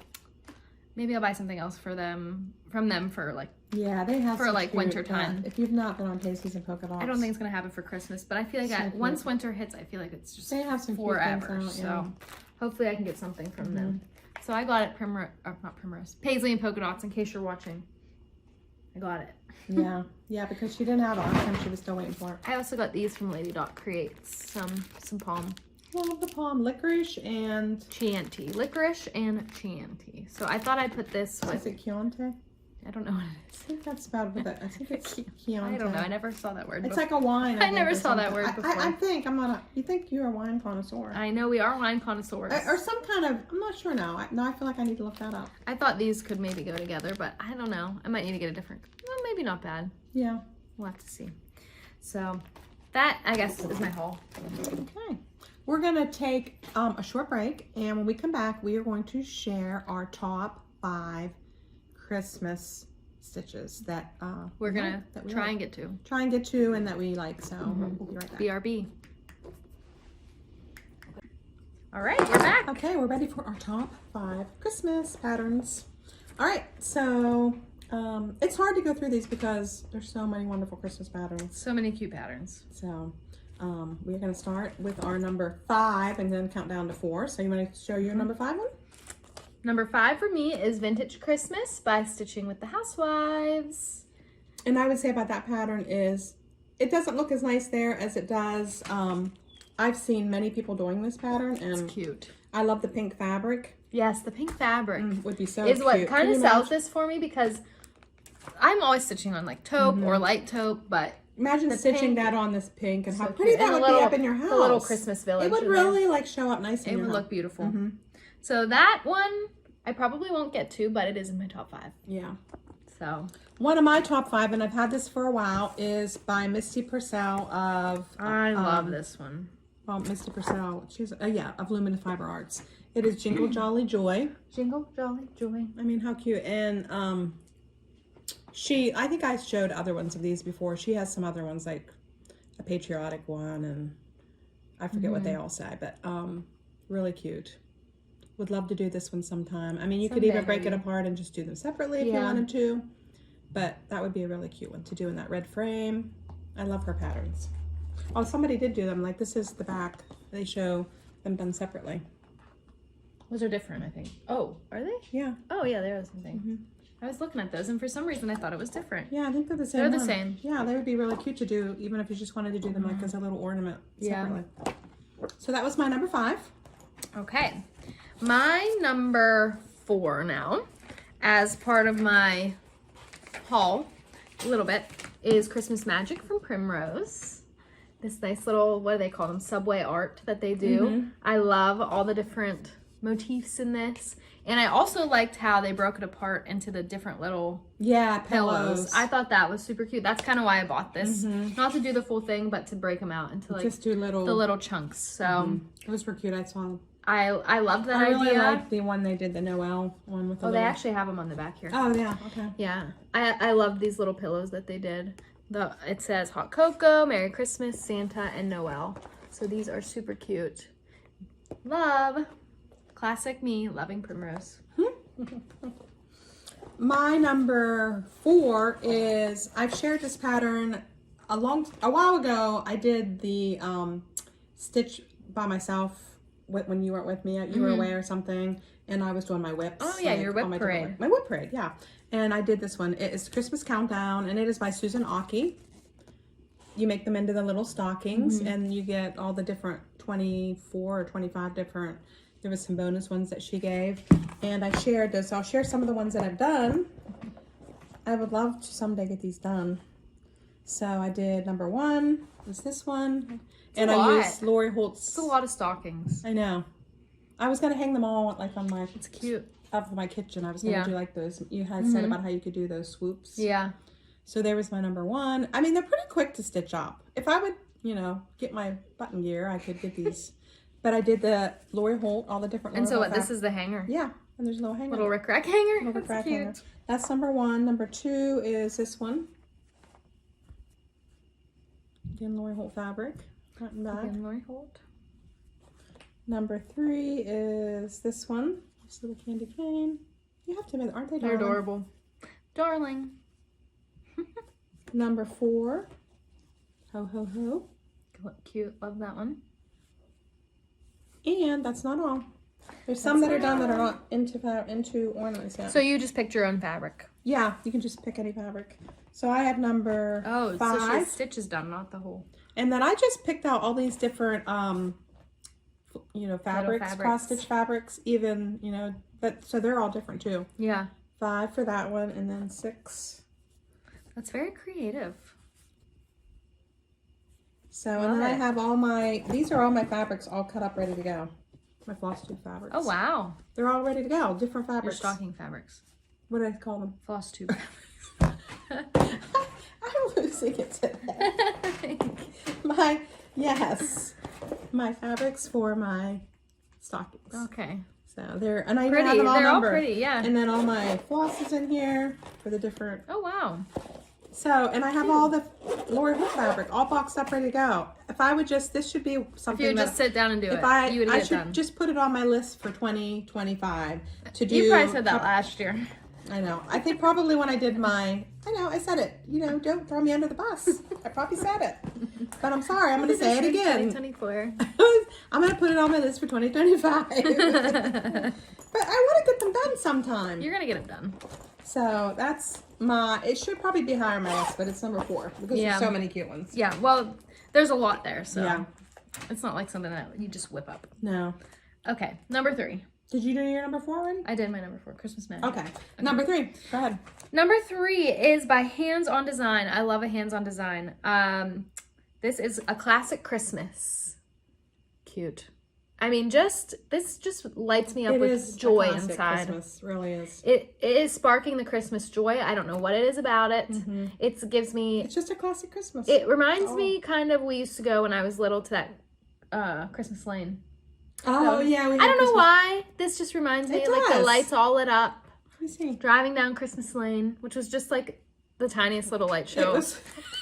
maybe I'll buy something else from them for like, yeah, they have for like winter time. If you've not been on Paisley's and Polka Dots, I don't think it's gonna happen for Christmas, but I feel like once winter hits, I feel like it's just they have some forever. Out, so hopefully I can get something from them. So I got it Paisley and Polka Dots. In case you're watching, I got it. yeah, because she didn't have it last time. She was still waiting for it. I also got these from Lady Dot Creates. Some palm. Love the palm, licorice and Chianti, licorice and Chianti. So I thought I'd put this with. Is it Chianti? I don't know what it is. I think that's about it. I think it's Chianti. I don't know. I never saw that word. It's like a wine. I never saw that word before. I think you think you're a wine connoisseur. I know we are wine connoisseurs. Or some kind of, I'm not sure now. I feel like I need to look that up. I thought these could maybe go together, but I don't know. I might need to get a different, well, maybe not bad. Yeah. We'll have to see. So that, I guess, is my haul. Okay. We're going to take a short break, and when we come back, we are going to share our top 5 Christmas stitches that we're gonna try and get to and that we like. So we'll be right back. BRB. All right, we're back. Okay, we're ready for our top 5 Christmas patterns. All right, so it's hard to go through these because there's so many wonderful Christmas patterns. So many cute patterns. So we're going to start with our number 5 and then count down to 4. So you want to show your number 5 one? Number 5 for me is Vintage Christmas by Stitching with the Housewives. And I would say about that pattern is it doesn't look as nice there as it does. I've seen many people doing this pattern, and it's cute. I love the pink fabric. Yes, the pink fabric would be so is cute. what kind of sells this for me, because I'm always stitching on like taupe or light taupe, but imagine stitching that on this pink and how pretty that would be up in your house. The little Christmas village. It would really like show up nice in your house. It would look beautiful. So that one I probably won't get to, but it is in my top 5. Yeah. So one of my top 5, and I've had this for a while, is by Misty Purcell of. I love this one. Well, Misty Purcell, she's of Luminous Fiber Arts. It is Jingle Jolly Joy. Jingle Jolly Joy. I mean, how cute! And I think I showed other ones of these before. She has some other ones, like a patriotic one, and I forget what they all say, but really cute. Would love to do this one sometime. I mean, you could even break it apart and just do them separately if you wanted to, but that would be a really cute one to do in that red frame. I love her patterns. Oh, somebody did do them. Like, this is the back. They show them done separately. Those are different, I think. Oh, are they? Yeah. Oh, yeah, they're the same thing. I was looking at those, and for some reason, I thought it was different. Yeah, I think they're the same. They're the same. Yeah, they would be really cute to do, even if you just wanted to do them like as a little ornament separately. So that was my number 5. Okay. My number 4 now, as part of my haul, a little bit, is Christmas Magic from Primrose. This nice little, what do they call them, subway art that they do. I love all the different motifs in this. And I also liked how they broke it apart into the different little pillows. I thought that was super cute. That's kind of why I bought this. Not to do the full thing, but to break them out into like just do the little chunks. So those were cute. I saw them. I loved that idea. I really idea. liked the one they did, the Noel one with the they actually have them on the back here. Oh, yeah. Okay. Yeah. I love these little pillows that they did. It says Hot Cocoa, Merry Christmas, Santa, and Noel. So these are super cute. Love. Classic me, loving Primrose. My number 4 is, I've shared this pattern a while ago. I did the stitch by myself when you weren't with me. You were away or something, and I was doing my WIPs. Oh yeah, your WIP parade. My WIP parade, yeah. And I did this one. It is Christmas Countdown, and it is by Susan Aki. You make them into the little stockings, and you get all the different 24 or 25 different. There was some bonus ones that she gave, and I shared those. So I'll share some of the ones that I've done. I would love to someday get these done. So I did number 1 was this one, and I used Lori Holt's. It's a lot of stockings. I know. I was gonna hang them all like on my. It's cute. Up in my kitchen. I was gonna do like those. You had said about how you could do those swoops. Yeah. So there was my number 1. I mean, they're pretty quick to stitch up. If I would, get my button gear, I could get these. But I did the Lori Holt, all the different. And so what? This is the hanger. Yeah, and there's a little hanger. Little rickrack hanger. Little rickrack hanger. That's number 1. Number 2 is this one. Again, Lori Holt fabric. Front and back. Again, Lori Holt. Number 3 is this one. This little candy cane. You have to admit, aren't they darling? They're adorable. Darling. Number 4. Ho ho ho. Cute. Love that one. And that's not all. There's some that are done that are not into ornaments yet. So you just picked your own fabric. Yeah, you can just pick any fabric. So I have number 5. So she's stitches done, not the whole. And then I just picked out all these different, fabrics, cross stitch fabrics, even, but so they're all different too. Yeah. 5 for that one, and then 6. That's very creative. So, and then I have these are all my fabrics all cut up, ready to go. My Flosstube fabrics. Oh, wow. They're all ready to go. Different fabrics. Your stocking fabrics. What do I call them? Flosstube. I'm losing it today. My fabrics for my stockings. Okay. So and I even have them all They're numbered. all pretty, yeah. And then all my flosses in here for the different. Oh, wow. So, and I have all the Lori Holt fabric all boxed up, ready to go. If I would this should be something. If you would just sit down and do it, you would get it done. Just put it on my list for 2025 to do. You probably said that last year. I know. I think probably when I did I said it. Don't throw me under the bus. I probably said it. But I'm sorry. I'm going to say it again. 2024. I'm going to put it on my list for 2025. But I want to get them done sometime. You're going to get them done. So that's it should probably be higher on my list, but it's number 4 because there's so many cute ones. Yeah. Well, there's a lot there. So it's not like something that you just whip up. No. Okay. Number 3. Did you do your number 4 already? I did my number 4, Christmas Magic. Okay. Number 3, go ahead. Number 3 is by Hands on Design. I love a Hands on Design. This is a classic Christmas. Cute. I mean, this just lights me up with joy inside. Christmas, really is. It is sparking the Christmas joy. I don't know what it is about it. It gives me. It's just a classic Christmas. It reminds me kind of, we used to go when I was little to that Christmas Lane. Oh, yeah. I don't know why. This just reminds me, like the lights all lit up. Let me see. Driving down Christmas Lane, which was just like the tiniest little light show.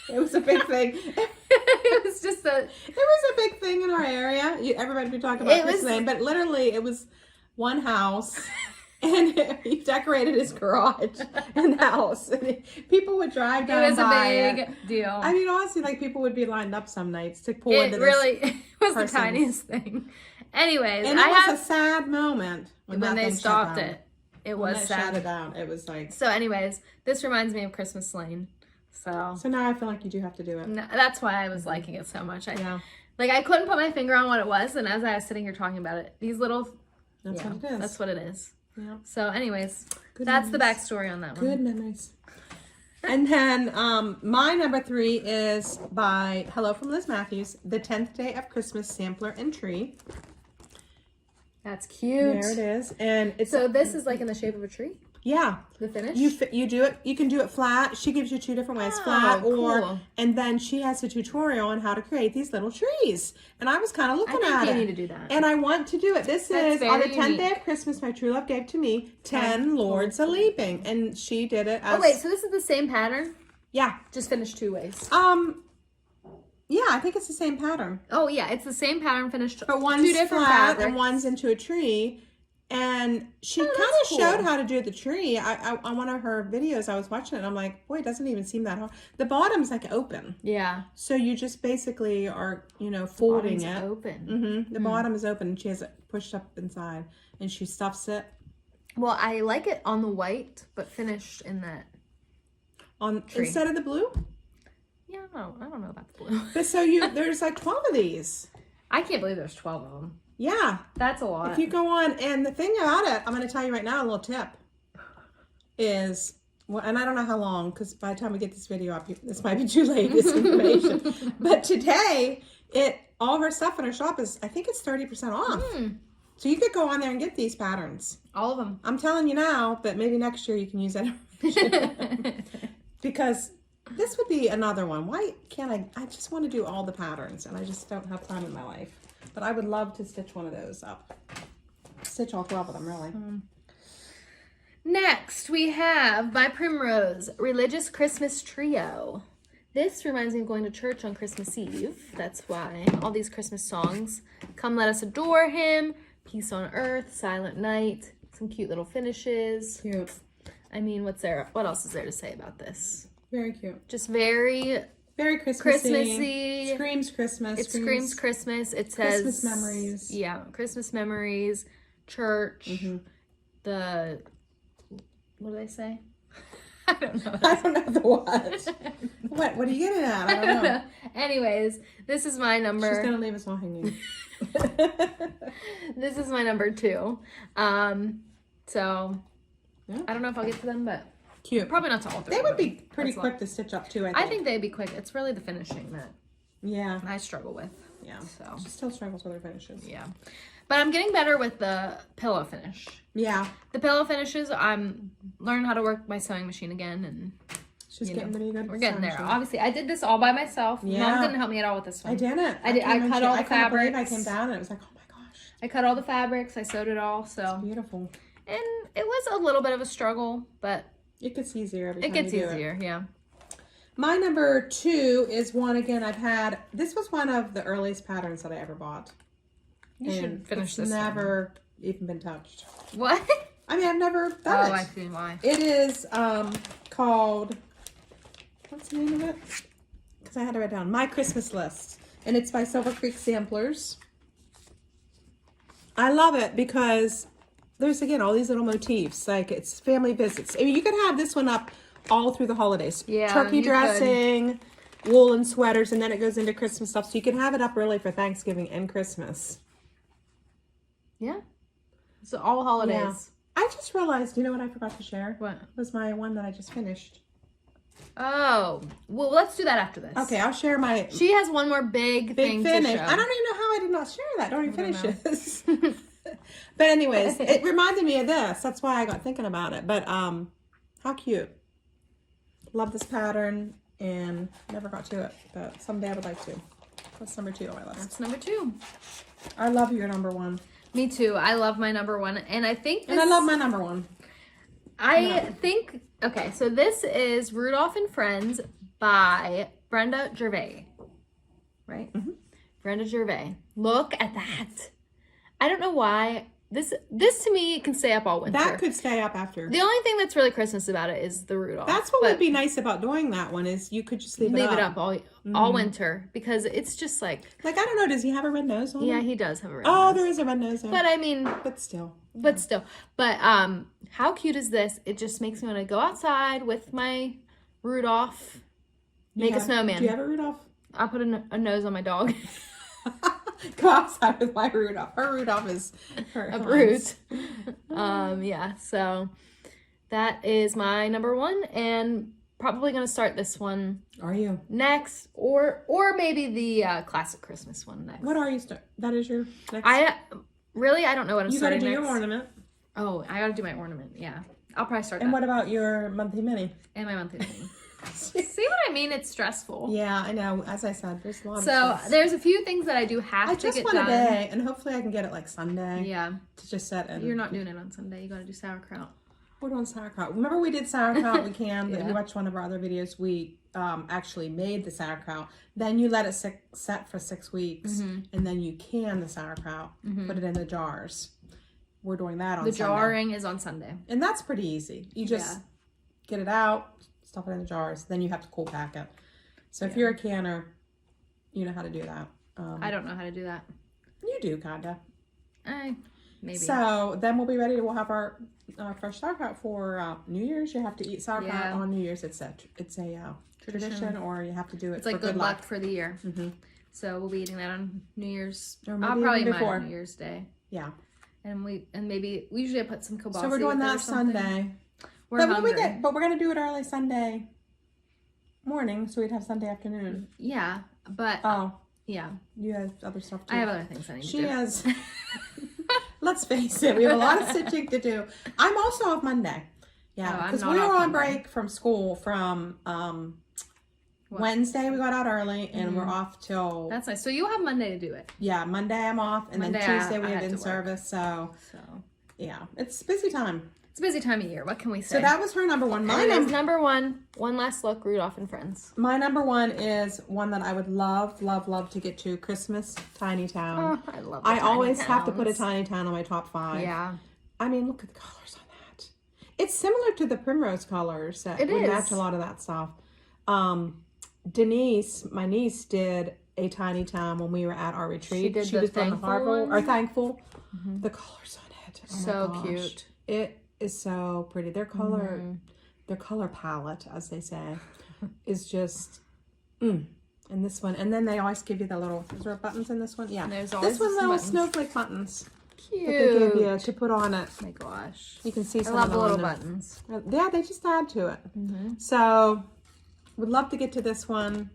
It was a big thing. It was a big thing in our area. Everybody would be talking about Christmas Lane, but literally it was one house. And he decorated his garage and house. And people would drive down by. It was a big deal. I mean, honestly, like people would be lined up some nights to pull into this. It was the tiniest thing. Anyways, and it was a sad moment when they stopped it. It was sad. Shut it down. It was like. So, anyways, this reminds me of Christmas Lane. So now I feel like you do have to do it. No, that's why I was liking it so much. I couldn't put my finger on what it was, and as I was sitting here talking about it, these little. That's what it is. That's what it is. Yeah. So, anyways, that's the backstory on that one. Good memories. And then my number 3 is by Hello from Liz Matthews, The 10th Day of Christmas Sampler and Tree. That's cute. There it is. And it's so this is like in the shape of a tree? Yeah. The finish? You do it. You can do it flat. She gives you 2 different ways, flat or, cool. And then she has a tutorial on how to create these little trees. And I was kind of looking at it. I need to do that. And I want to do it. This is on the 10th day of Christmas. My true love gave to me 10 Lords a Leaping, and she did it. As, oh wait, so this is the same pattern? Yeah. Just finished 2 ways. Yeah, I think it's the same pattern. Oh yeah, it's the same pattern finished. But one's 2 different flat fabrics. and one's into a tree. And she kind of showed how to do the tree. On one of her videos, I was watching it, and I'm like, boy, it doesn't even seem that hard. The bottom's like open. Yeah. So you just basically are, folding it. Open. The bottom is open, and she has it pushed up inside, and she stuffs it. Well, I like it on the white, but finished in that tree. Instead of the blue? Yeah, I don't know about the blue. But so there's like 12 of these. I can't believe there's 12 of them. Yeah. That's a lot. If you go on, and the thing about it, I'm going to tell you right now, a little tip is, well, and I don't know how long, because by the time we get this video up, this might be too late, this information. But today, all her stuff in her shop is, I think it's 30% off. So you could go on there and get these patterns. All of them. I'm telling you now, but maybe next year you can use that. Because this would be another one. Why can't I just want to do all the patterns, and I just don't have time in my life. But I would love to stitch one of those up. Stitch all 12 of them, really. Next, we have by Primrose, Religious Christmas Trio. This reminds me of going to church on Christmas Eve. That's why all these Christmas songs. Come Let Us Adore Him, Peace on Earth, Silent Night, some cute little finishes. Cute. I mean, what else is there to say about this? Very cute. Just very Christmassy. Screams Christmas. It screams Christmas. It says Christmas memories. Yeah, Christmas memories, church, what do they say? I don't know. I don't know the what. What are you getting at? I don't know. Anyways, this is my number. She's going to leave us all hanging. This is my number 2. So, yeah. I don't know if I'll get to them, but cute. Probably not to all 3. They would be pretty quick to stitch up too, I think they'd be quick. It's really the finishing that I struggle with. Yeah. So she still struggles with her finishes. Yeah. But I'm getting better with the pillow finish. Yeah. The pillow finishes, I'm learning how to work my sewing machine again, and she's getting pretty good. We're getting there. Obviously, I did this all by myself. Yeah. Mom didn't help me at all with this one. I didn't. I cut all the fabrics. I came down and it was like, oh my gosh. I cut all the fabrics. I sewed it all. So it's beautiful. And it was a little bit of a struggle, but it gets easier every time. It gets easier, yeah. My number 2 is one, again, this was one of the earliest patterns that I ever bought. You should finish this. It's never even been touched. What? I mean, I've never done it. Oh, I see why. It is called, what's the name of it? Because I had to write down, My Christmas List. And it's by Silver Creek Samplers. I love it because there's, again, all these little motifs. Like, it's family visits. I mean, you could have this one up all through the holidays. Yeah, turkey dressing, woolen sweaters, and then it goes into Christmas stuff. So you can have it up really for Thanksgiving and Christmas. Yeah. So all holidays. Yeah. I just realized, you know what I forgot to share? What? Was my one that I just finished. Oh. Well, let's do that after this. Okay, I'll share my... She has one more big thing finish. to show. I don't even know how I did not share that during finishes. But anyways, it reminded me of this. That's why I got thinking about it. But how cute. Love this pattern and never got to it. But someday I would like to. That's number 2 on my list. That's number 2. I love your number 1. Me too. I love my number 1. And I think And I love my number 1. think... Okay, so this is Rudolph and Friends by Brenda Gervais. Right? Mm-hmm. Brenda Gervais. Look at that. I don't know why. This to me can stay up all winter. That could stay up after. The only thing that's really Christmas about it is the Rudolph. That's what would be nice about doing that one is you could just leave it up all winter because it's just like I don't know. Does he have a red nose on? Yeah, him? he does have a red nose. nose. There is a red nose there. But I mean, but still. How cute is this? It just makes me want to go outside with my Rudolph, make a snowman. Do you have a Rudolph? I'll put a nose on my dog. Go outside with my Rudolph. Her Rudolph is a brute. Yeah, so that is my number 1 and probably going to start this one. Are you? Next or maybe the classic Christmas one next. What are you that is your next? really, I don't know what I'm starting You next. gotta do your ornament. Oh, I gotta do my ornament. Yeah. I'll probably start And that. what about your monthly mini? And my monthly mini. See what I mean? It's stressful. Yeah, I know. As I said, there's a lot of So stress. there's a few things that I do have to get done. I just want a day, and hopefully I can get it like Sunday. Yeah. To just set in. You're not doing it on Sunday. You gotta do sauerkraut. We're doing sauerkraut. Remember we did sauerkraut? We can. Yeah. If you watch one of our other videos, we actually made the sauerkraut. Then you let it set for 6 weeks, and then you can the sauerkraut. Put it in the jars. We're doing that on Sunday. The jarring is on Sunday. And that's pretty easy. You just get it out, stuff it in the jars, then you have to cool pack it. So if you're a canner, you know how to do that. I don't know how to do that. You do, kinda. Maybe. So then we'll be ready. We'll have our fresh sauerkraut for New Year's. You have to eat sauerkraut on New Year's. It's a tradition, or you have to do it. It's like for good luck for the year. So we'll be eating that on New Year's. Or maybe I'll probably mine on New Year's Day. Yeah. And maybe we usually put some kielbasa. So we're doing that Sunday. We're hungry. But we're gonna do it early Sunday morning, so we'd have Sunday afternoon. Yeah, but yeah, you have other stuff too. I have other things I need to do. She has. Let's face it, we have a lot of stitching to do. I'm also off Monday. Yeah, because we were on break from school from Wednesday. We got out early, and we're off till. That's nice. So you have Monday to do it. Yeah, Monday I'm off, and then Tuesday we have in service. So yeah, it's a busy time. It's a busy time of year. What can we say? So that was her number one. Mine is number one. One last look, Rudolph and Friends. My number one is one that I would love to get to. Christmas Tiny Town. Oh, I love. I always have to put a Tiny Town on my top 5. Yeah. I mean, look at the colors on that. It's similar to the primrose colors. That would match a lot of that stuff. Denise, my niece, did a Tiny Town when we were at our retreat. She was from Thankful. The colors on it. Oh so cute. It is so pretty. Their color palette, as they say, is just And this one, and then they always give you the little. Is there buttons in this one? Yeah. There's always this one little buttons. snowflake buttons. Cute. That they give you to put on it. Oh my gosh. You can see some I love of the little them. buttons. Yeah, they just add to it. So, would love to get to this one.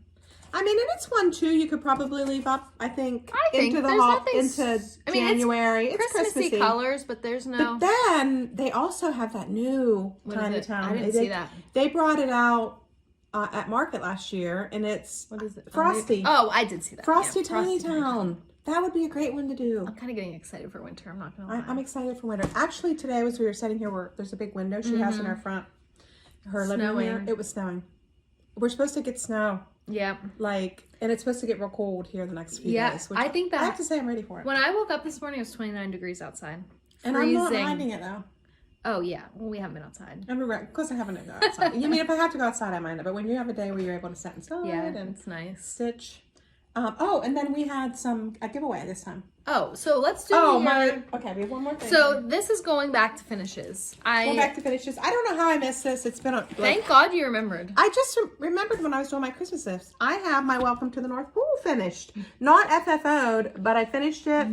I mean, and it's one too. You could probably leave up. I think into January. It's Christmassy colors, but there's no. But then they also have that new Tiny Town. I didn't see that. They brought it out at Market last year, and it's Frosty. Oh, I did see that. Frosty Tiny Town. That would be a great one to do. I'm kind of getting excited for winter. I'm not gonna lie. I'm excited for winter. Actually, today as we were sitting here, there's a big window she has in her front. Her living room here. It was snowing. We're supposed to get snow. Yeah. And it's supposed to get real cold here the next few days. I think that. I have to say I'm ready for it. When I woke up this morning, it was 29 degrees outside. And I'm not minding it though. Oh yeah. Well, we haven't been outside. Of course I haven't gone outside. You mean if I have to go outside, I mind it. But when you have a day where you're able to sit inside and it's nice. Stitch. And then we had a giveaway this time. Oh, so let's do. Okay, we have one more thing. So this is going back to finishes. Going back to finishes. I don't know how I missed this. It's been thank God you remembered. I just remembered when I was doing my Christmas list. I have my Welcome to the North Pole finished. Not FFO'd, but I finished it.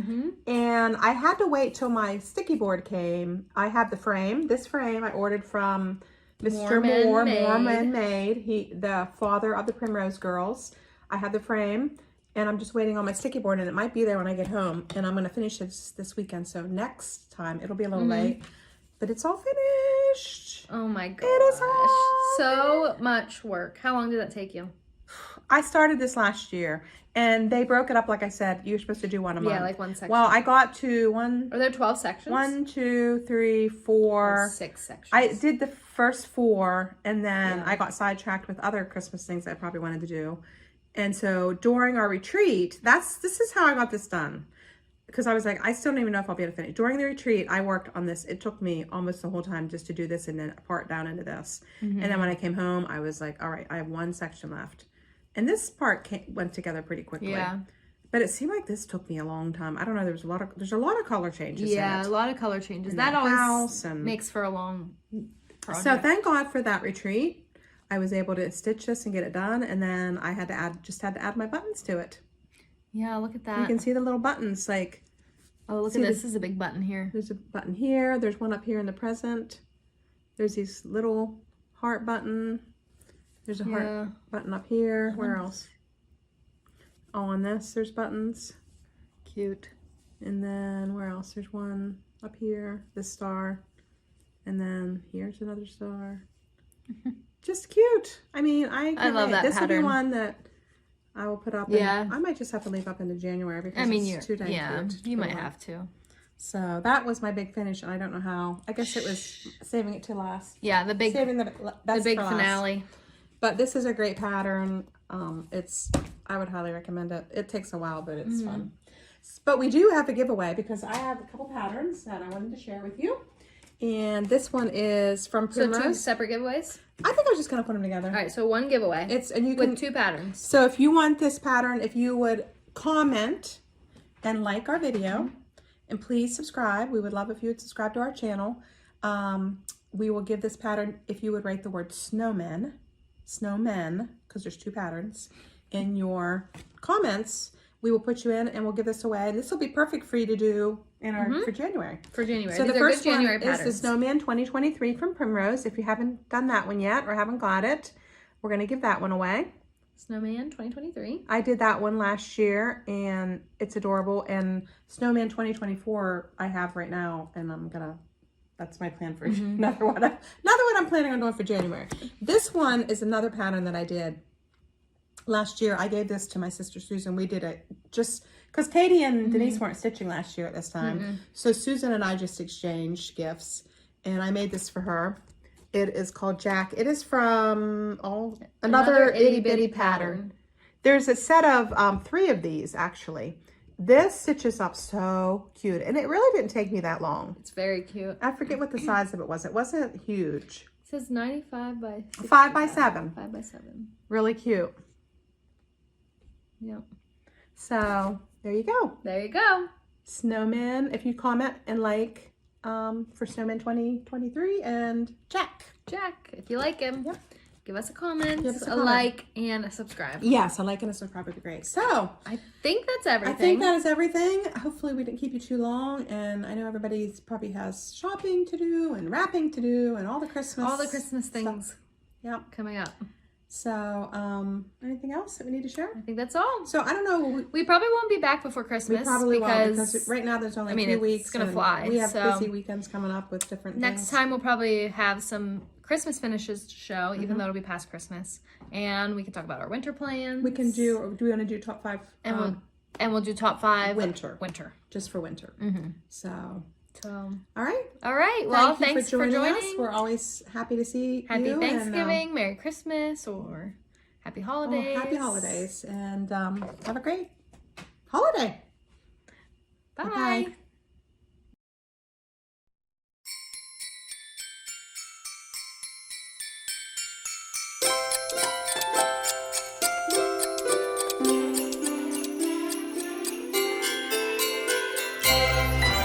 And I had to wait till my sticky board came. I have the frame. This frame I ordered from Mr. Moore, Mormon Made. The father of the Primrose Girls. I have the frame. And I'm just waiting on my sticky board, and it might be there when I get home. And I'm going to finish this weekend. So next time, it'll be a little late. But it's all finished. Oh my gosh. It is all so much work. How long did that take you? I started this last year. And they broke it up, like I said. You were supposed to do one a month. Yeah, like one section. Well, I got to one. Are there 12 sections? 1, 2, 3, 4. 6 sections. I did the first 4. And then I got sidetracked with other Christmas things I probably wanted to do. And so during our retreat, this is how I got this done. Because I was like, I still don't even know if I'll be able to finish. During the retreat, I worked on this. It took me almost the whole time just to do this and then part down into this. And then when I came home, I was like, all right, I have one section left. And this part went together pretty quickly. Yeah. But it seemed like this took me a long time. I don't know. There's a lot of color changes. Yeah, a lot of color changes. And that always makes for a long project. So thank God for that retreat. I was able to stitch this and get it done, and then I had to add my buttons to it. Yeah, look at that. You can see the little buttons, like. Oh, look at this. This is a big button here. There's a button here. There's one up here in the present. There's these little heart button. There's a heart button up here. Where else? Oh, on this, there's buttons. Cute. And then where else? There's one up here, this star. And then here's another star. Just cute. I mean, I love that this pattern. will be one that I will put up. Yeah. I might just have to leave up into January because I mean, it's too dang cute. You might have to. So that was my big finish, and I don't know how. I guess it was saving it to last. Yeah, the big, saving the big finale. But this is a great pattern. I would highly recommend it. It takes a while, but it's fun. But we do have a giveaway because I have a couple patterns that I wanted to share with you. And this one is from Primrose. So 2 separate giveaways? I think I was just going to put them together. All right, so 1 giveaway. And you can, with 2 patterns. So if you want this pattern, if you would comment and like our video, and please subscribe. We would love if you would subscribe to our channel. We will give this pattern if you would write the word snowmen, because there's 2 patterns, in your comments. We will put you in and we'll give this away. And this will be perfect for you to do in our for January. For January. So These the are first good January one patterns. is the Snowman 2023 from Primrose. If you haven't done that one yet or haven't got it, we're going to give that one away. Snowman 2023. I did that one last year and it's adorable. And Snowman 2024 I have right now, and that's my plan for another one I'm planning on doing for January. This one is another pattern that I did last year. I gave this to my sister Susan. We did it just because Katie and Denise weren't stitching last year at this time. So Susan and I just exchanged gifts, and I made this for her. It is called Jack. It is from another itty bitty pattern. There's a set of 3 of these actually. This stitches up so cute, and it really didn't take me that long. It's very cute. I forget what the size of it was. It wasn't huge. It says 95 by 65. 5 by 7. 5 by 7. Really cute. Yep. So there you go. There you go. Snowman, if you comment and like for Snowman 2023, and Jack, if you like him, give us a comment, a like, and a subscribe. Yes, a like and a subscribe would be great. So I think that's everything. I think that is everything. Hopefully we didn't keep you too long, and I know everybody probably has shopping to do and wrapping to do and all the Christmas things coming up. So anything else that we need to share? I think that's all. So I don't know. We probably won't be back before Christmas. We probably won't, because right now there's only 2 weeks. It's gonna fly. We have busy weekends coming up with different next time we'll probably have some Christmas finishes to show, even though it'll be past Christmas, and we can talk about our winter plans. We can do. Or do we want to do top 5? And we'll do top 5 winter, just for winter. So all right. Well, thanks for joining us. We're always happy to see Happy you. Thanksgiving, and, Merry Christmas, or Happy Holidays. Happy holidays, and have a great holiday. Bye. Bye-bye.